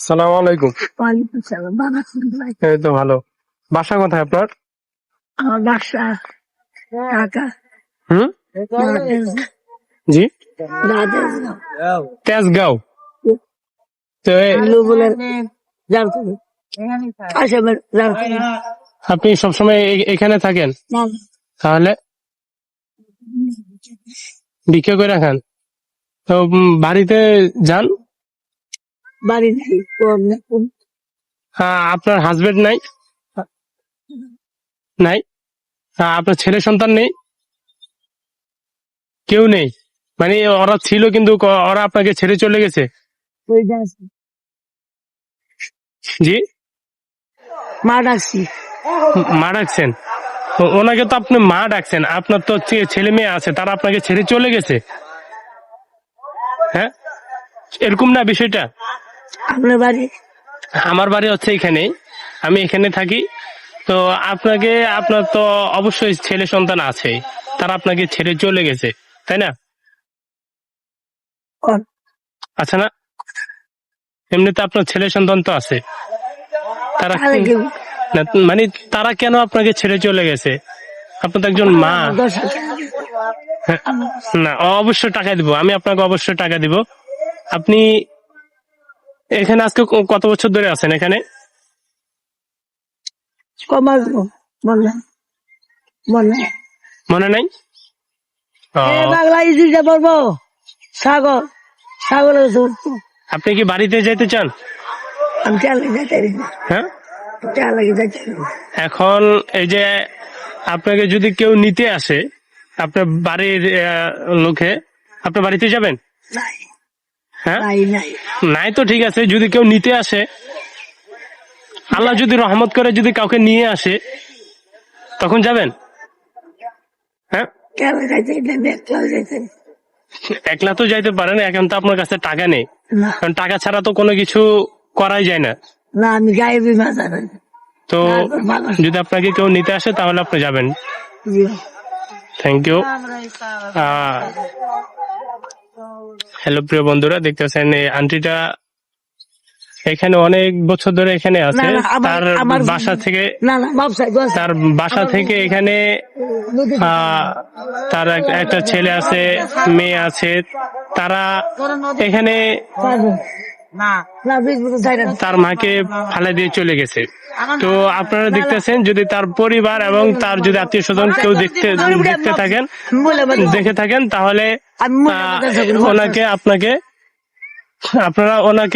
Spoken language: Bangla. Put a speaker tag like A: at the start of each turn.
A: সালাম আলাইকুম।
B: ওয়ালাইকুম সালাম। ভালো আছেন ভাই?
A: এই তো ভালো। বাসা কোথায় আপনার?
B: আমার বাসা ঢাকা।
A: হুম, জি, তেজগাঁও। তো আপনি সবসময় এখানে থাকেন? তাহলে ভিক্ষা করে খান? তো বাড়িতে যান?
B: বাড়ি
A: আপনার হাজবেন্ড নাই? নাই? আপনার ছেলে সন্তান নেই? কেউ নেই? মানে ওরা ছিল কিন্তু ওরা আপনাকে ছেড়ে চলে গেছে? জি,
B: মা ডাকছি।
A: মা ডাকছেন? তো ওনাকে তো আপনি মা ডাকছেন, আপনার তো ছেলে মেয়ে আছে, তারা আপনাকে ছেড়ে চলে গেছে। হ্যাঁ, এরকম না বিষয়টা?
B: আপনার বাড়ি?
A: আমার বাড়ি হচ্ছে এখানে, আমি এখানে থাকি। তো আপনার তো অবশ্যই ছেলে সন্তান আছে, তারা আপনাকে ছেড়ে চলে গেছে, তাই না? আচ্ছা না, এমনিতে আপনার ছেলে সন্তান তো আছে, তারা না, মানে তারা কেন আপনাকে ছেড়ে চলে গেছে? আপনার তো একজন মা। হ্যাঁ, না, অবশ্যই টাকা দিব, আমি আপনাকে অবশ্যই টাকা দিব। আপনি এখানে আজকে কত বছর ধরে আছেন এখানে? মনে নাই? ও,
B: বলবো সাগর সাগর
A: আপনি কি বাড়িতে যেতে চান?
B: আমি চালে যাইতে
A: হ্যাঁ,
B: চালে যাইতে
A: এখন এই যে আপনাকে যদি কেউ নিতে আসে, আপনার বাড়ির লোকে, আপনার বাড়িতে যাবেন?
B: নাই
A: হ্যাঁ,
B: নাই নাই
A: নাই তো ঠিক আছে, যদি কেউ নিতে আসে, আল্লাহ যদি রহমত করে যদি কাউকে নিয়ে আসে, তখন যাবেন? হ্যাঁ,
B: চালে যাইতে যাইতে
A: একলা তো যাইতে পারেন, এখন তো আপনার কাছে টাকা নেই,
B: না
A: কারণ টাকা ছাড়া তো কোনো কিছু করাই যায় না।
B: না আমি গাইবি মাজার
A: তো যদি আপনাকে কেউ নিতে আসে তাহলে আপনি যাবেন। Thank you. হ্যালো প্রিয় বন্ধুরা, দেখতেছেন এই আন্টিটা এখানে অনেক বছর ধরে এখানে আছে। তার বাসা থেকে তার বাসা থেকে এখানে তার একটা ছেলে আছে, মেয়ে আছে, তারা এখানে তার মাকে ফালাই দিয়ে চলে গেছে। তো আপনারা দেখতেছেন, যদি তার পরিবার এবং তার যদি আত্মীয় স্বজন কেউ দেখে থাকেন তাহলে আপনারা ওনাকে